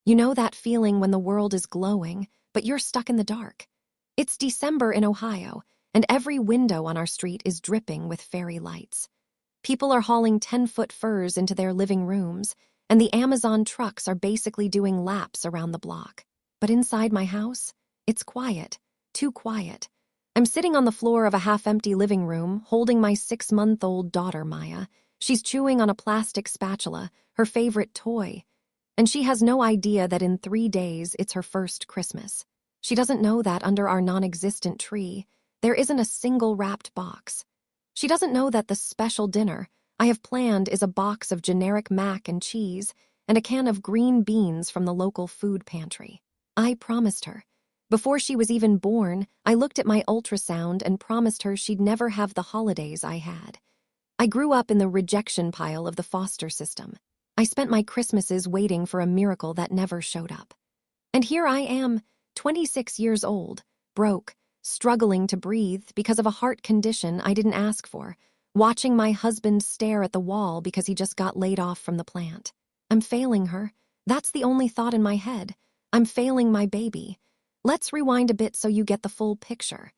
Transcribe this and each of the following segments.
You know that feeling when the world is glowing, but you're stuck in the dark. It's December in Ohio, and every window on our street is dripping with fairy lights. People are hauling 10-foot furs into their living rooms, and the Amazon trucks are basically doing laps around the block. But inside my house, it's quiet, too quiet. I'm sitting on the floor of a half-empty living room, holding my 6-month-old daughter, Maya. She's chewing on a plastic spatula, her favorite toy. And she has no idea that in 3 days it's her first Christmas. She doesn't know that under our non-existent tree, there isn't a single wrapped box. She doesn't know that the special dinner I have planned is a box of generic mac and cheese and a can of green beans from the local food pantry. I promised her. Before she was even born, I looked at my ultrasound and promised her she'd never have the holidays I had. I grew up in the rejection pile of the foster system. I spent my Christmases waiting for a miracle that never showed up. And here I am, 26 years old, broke, struggling to breathe because of a heart condition I didn't ask for, watching my husband stare at the wall because he just got laid off from the plant. I'm failing her. That's the only thought in my head. I'm failing my baby. Let's rewind a bit so you get the full picture.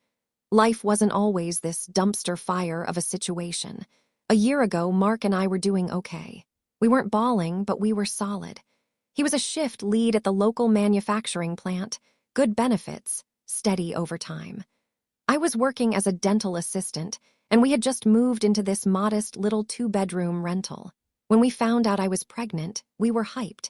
Life wasn't always this dumpster fire of a situation. A year ago, Mark and I were doing okay. We weren't bawling, but we were solid. He was a shift lead at the local manufacturing plant, good benefits, steady overtime. I was working as a dental assistant, and we had just moved into this modest little 2-bedroom rental. When we found out I was pregnant, we were hyped.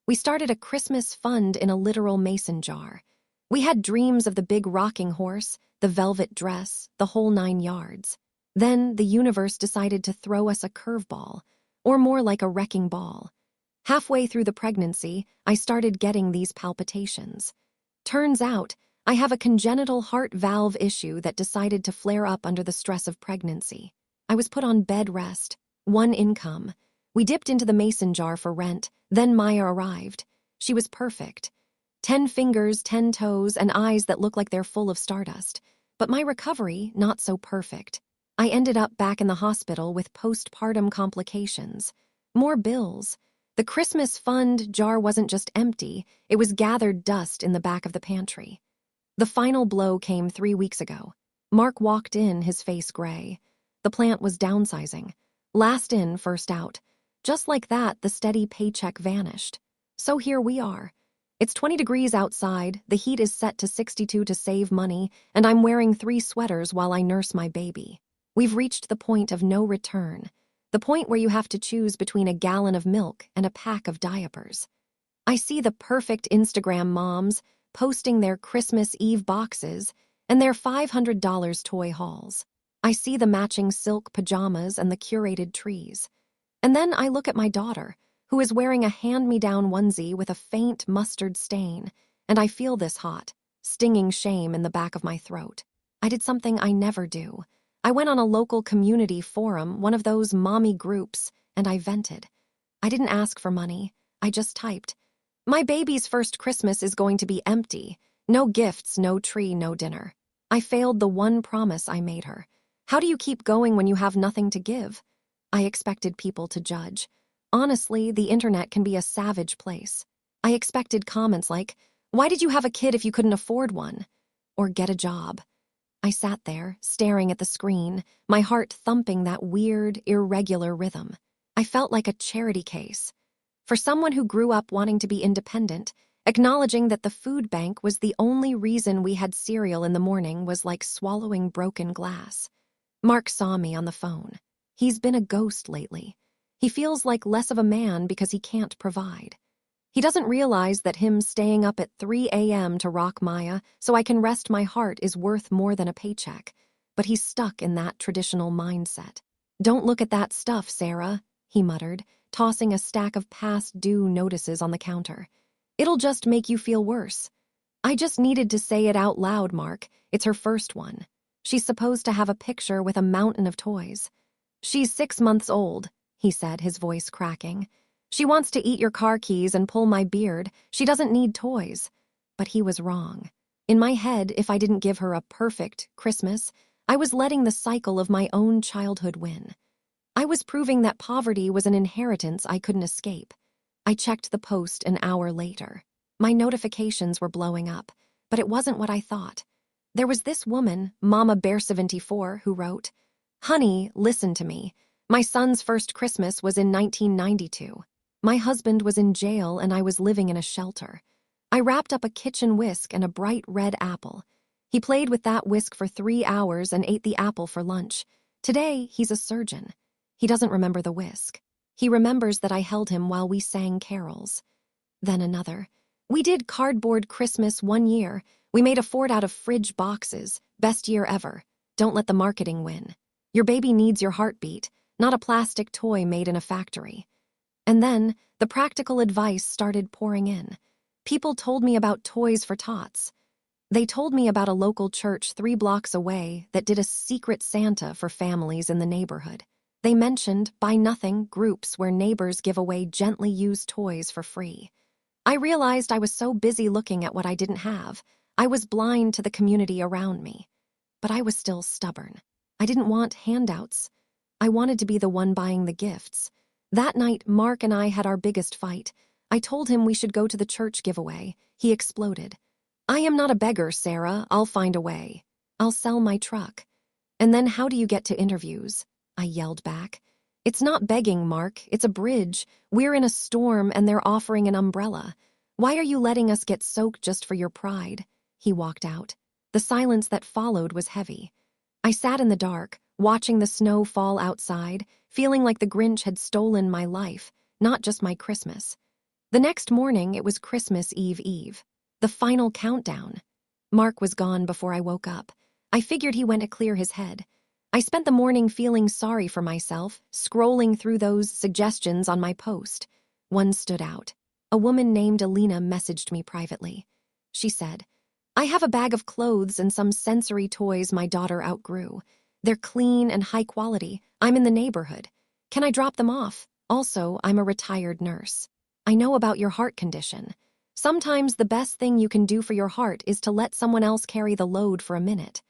We started a Christmas fund in a literal mason jar. We had dreams of the big rocking horse, the velvet dress, the whole 9 yards. Then the universe decided to throw us a curveball, or more like a wrecking ball. Halfway through the pregnancy, I started getting these palpitations. Turns out, I have a congenital heart valve issue that decided to flare up under the stress of pregnancy. I was put on bed rest, 1 income. We dipped into the mason jar for rent, then Maya arrived. She was perfect. 10 fingers, 10 toes, and eyes that look like they're full of stardust. But my recovery, not so perfect. I ended up back in the hospital with postpartum complications. More bills. The Christmas fund jar wasn't just empty, it was gathered dust in the back of the pantry. The final blow came 3 weeks ago. Mark walked in, his face gray. The plant was downsizing. Last in, first out. Just like that, the steady paycheck vanished. So here we are. It's 20 degrees outside, the heat is set to 62 to save money, and I'm wearing 3 sweaters while I nurse my baby. We've reached the point of no return. The point where you have to choose between a gallon of milk and a pack of diapers. I see the perfect Instagram moms posting their Christmas Eve boxes and their $500 toy hauls. I see the matching silk pajamas and the curated trees. And then I look at my daughter, who is wearing a hand-me-down onesie with a faint mustard stain, and I feel this hot, stinging shame in the back of my throat. I did something I never do. I went on a local community forum, one of those mommy groups, and I vented. I didn't ask for money. I just typed, "My baby's first Christmas is going to be empty. No gifts, no tree, no dinner." I failed the one promise I made her. How do you keep going when you have nothing to give? I expected people to judge. Honestly, the internet can be a savage place. I expected comments like, "Why did you have a kid if you couldn't afford one?" Or "Get a job." I sat there, staring at the screen, my heart thumping that weird, irregular rhythm. I felt like a charity case. For someone who grew up wanting to be independent, acknowledging that the food bank was the only reason we had cereal in the morning was like swallowing broken glass. Mark saw me on the phone. He's been a ghost lately. He feels like less of a man because he can't provide. He doesn't realize that him staying up at 3 a.m. to rock Maya so I can rest my heart is worth more than a paycheck. But he's stuck in that traditional mindset. "Don't look at that stuff, Sarah," he muttered, tossing a stack of past due notices on the counter. "It'll just make you feel worse." I just needed to say it out loud, Mark. It's her first one. She's supposed to have a picture with a mountain of toys. "She's 6 months old," he said, his voice cracking. "She wants to eat your car keys and pull my beard. She doesn't need toys." But he was wrong. In my head, if I didn't give her a perfect Christmas, I was letting the cycle of my own childhood win. I was proving that poverty was an inheritance I couldn't escape. I checked the post an hour later. My notifications were blowing up, but it wasn't what I thought. There was this woman, Mama Bear 74, who wrote, "Honey, listen to me. My son's first Christmas was in 1992. My husband was in jail and I was living in a shelter. I wrapped up a kitchen whisk and a bright red apple. He played with that whisk for 3 hours and ate the apple for lunch. Today, he's a surgeon. He doesn't remember the whisk. He remembers that I held him while we sang carols." Then another. "We did cardboard Christmas one year. We made a fort out of fridge boxes. Best year ever. Don't let the marketing win. Your baby needs your heartbeat, not a plastic toy made in a factory." And then the practical advice started pouring in. People told me about Toys for Tots. They told me about a local church 3 blocks away that did a secret Santa for families in the neighborhood. They mentioned Buy Nothing groups where neighbors give away gently used toys for free. I realized I was so busy looking at what I didn't have, I was blind to the community around me. But I was still stubborn. I didn't want handouts. I wanted to be the one buying the gifts. That night, Mark and I had our biggest fight. I told him we should go to the church giveaway. He exploded. "I am not a beggar, Sarah. I'll find a way. I'll sell my truck." "And then how do you get to interviews?" I yelled back. "It's not begging, Mark. It's a bridge. We're in a storm and they're offering an umbrella. Why are you letting us get soaked just for your pride?" He walked out. The silence that followed was heavy. I sat in the dark, watching the snow fall outside, feeling like the Grinch had stolen my life, not just my Christmas. The next morning, it was Christmas Eve. The final countdown. Mark was gone before I woke up. I figured he went to clear his head. I spent the morning feeling sorry for myself, scrolling through those suggestions on my post. One stood out. A woman named Alina messaged me privately. She said, "I have a bag of clothes and some sensory toys my daughter outgrew. They're clean and high quality. I'm in the neighborhood. Can I drop them off? Also, I'm a retired nurse. I know about your heart condition. Sometimes the best thing you can do for your heart is to let someone else carry the load for a minute."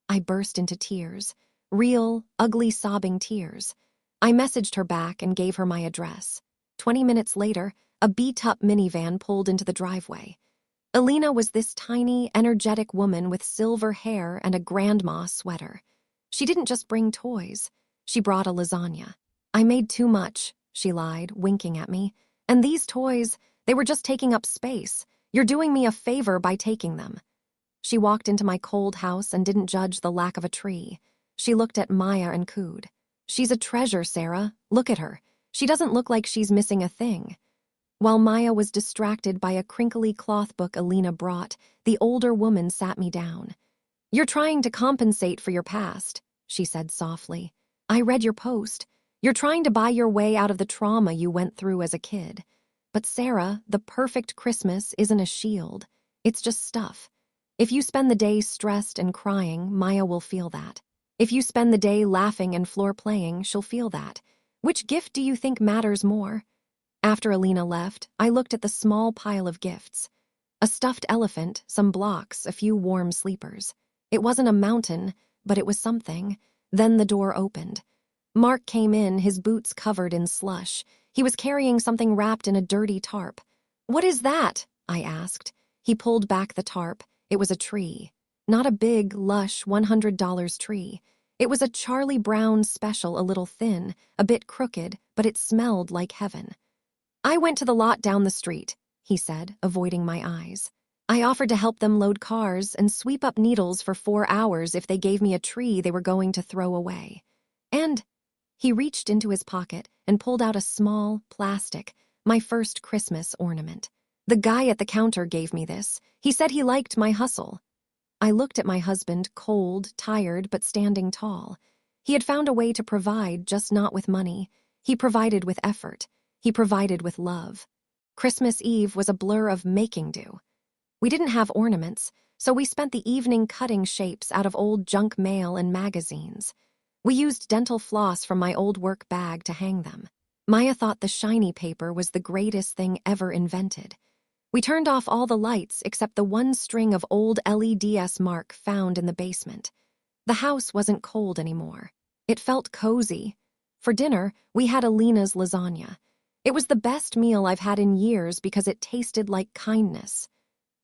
I burst into tears. Real, ugly, sobbing tears. I messaged her back and gave her my address. 20 minutes later, a beat-up minivan pulled into the driveway. Alina was this tiny, energetic woman with silver hair and a grandma sweater. She didn't just bring toys. She brought a lasagna. "I made too much," she lied, winking at me. "And these toys, they were just taking up space. You're doing me a favor by taking them." She walked into my cold house and didn't judge the lack of a tree. She looked at Maya and cooed. "She's a treasure, Sarah. Look at her. She doesn't look like she's missing a thing." While Maya was distracted by a crinkly cloth book Alina brought, the older woman sat me down. "You're trying to compensate for your past," she said softly. "I read your post. You're trying to buy your way out of the trauma you went through as a kid. But Sarah, the perfect Christmas isn't a shield. It's just stuff. If you spend the day stressed and crying, Maya will feel that. If you spend the day laughing and floor playing, she'll feel that. Which gift do you think matters more?" After Alina left, I looked at the small pile of gifts. A stuffed elephant, some blocks, a few warm sleepers. It wasn't a mountain, but it was something. Then the door opened. Mark came in, his boots covered in slush. He was carrying something wrapped in a dirty tarp. "What is that?" I asked. He pulled back the tarp. It was a tree. Not a big, lush $100 tree. It was a Charlie Brown special, a little thin, a bit crooked, but it smelled like heaven. "I went to the lot down the street," he said, avoiding my eyes. "I offered to help them load cars and sweep up needles for 4 hours if they gave me a tree they were going to throw away. And..." He reached into his pocket and pulled out a small, plastic, my first Christmas ornament. "The guy at the counter gave me this. He said he liked my hustle." I looked at my husband, cold, tired, but standing tall. He had found a way to provide, just not with money. He provided with effort. He provided with love. Christmas Eve was a blur of making do. We didn't have ornaments, so we spent the evening cutting shapes out of old junk mail and magazines. We used dental floss from my old work bag to hang them. Maya thought the shiny paper was the greatest thing ever invented. We turned off all the lights except the one string of old LEDs Mark found in the basement. The house wasn't cold anymore. It felt cozy. For dinner, we had Alina's lasagna. It was the best meal I've had in years because it tasted like kindness.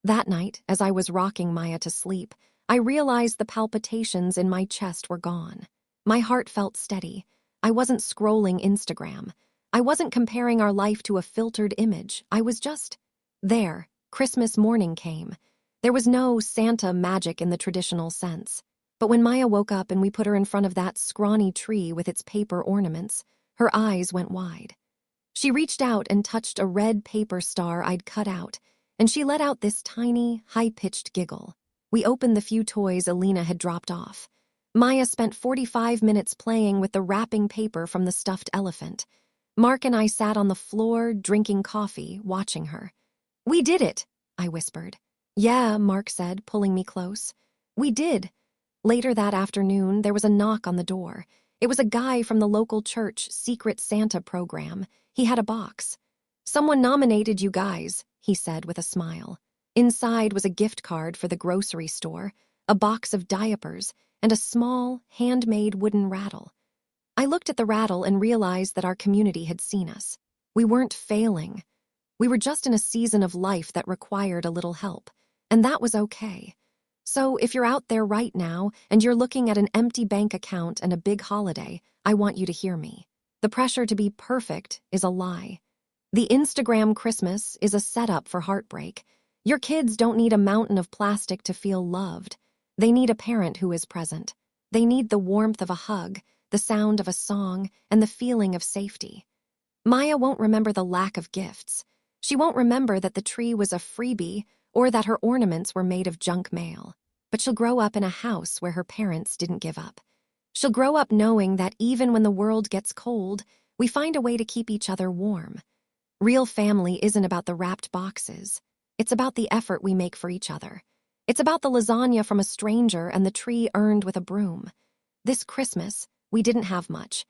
That night, as I was rocking Maya to sleep, I realized the palpitations in my chest were gone. My heart felt steady. I wasn't scrolling Instagram. I wasn't comparing our life to a filtered image. I was just there. Christmas morning came. There was no Santa magic in the traditional sense. But when Maya woke up and we put her in front of that scrawny tree with its paper ornaments, her eyes went wide. She reached out and touched a red paper star I'd cut out, and she let out this tiny, high-pitched giggle. We opened the few toys Alina had dropped off. Maya spent 45 minutes playing with the wrapping paper from the stuffed elephant. Mark and I sat on the floor, drinking coffee, watching her. "We did it," I whispered. "Yeah," Mark said, pulling me close. "We did." Later that afternoon, there was a knock on the door. It was a guy from the local church Secret Santa program. He had a box. "Someone nominated you guys," he said with a smile. Inside was a gift card for the grocery store, a box of diapers, and a small, handmade wooden rattle. I looked at the rattle and realized that our community had seen us. We weren't failing. We were just in a season of life that required a little help, and that was okay. So if you're out there right now and you're looking at an empty bank account and a big holiday, I want you to hear me. The pressure to be perfect is a lie. The Instagram Christmas is a setup for heartbreak. Your kids don't need a mountain of plastic to feel loved. They need a parent who is present. They need the warmth of a hug, the sound of a song, and the feeling of safety. Maya won't remember the lack of gifts. She won't remember that the tree was a freebie or that her ornaments were made of junk mail. But she'll grow up in a house where her parents didn't give up. She'll grow up knowing that even when the world gets cold, we find a way to keep each other warm. Real family isn't about the wrapped boxes. It's about the effort we make for each other. It's about the lasagna from a stranger and the tree earned with a broom. This Christmas, we didn't have much.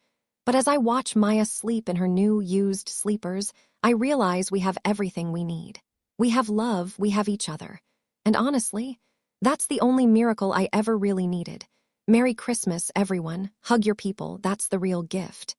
But as I watch Maya sleep in her new, used sleepers, I realize we have everything we need. We have love, we have each other. And honestly, that's the only miracle I ever really needed. Merry Christmas, everyone. Hug your people, that's the real gift.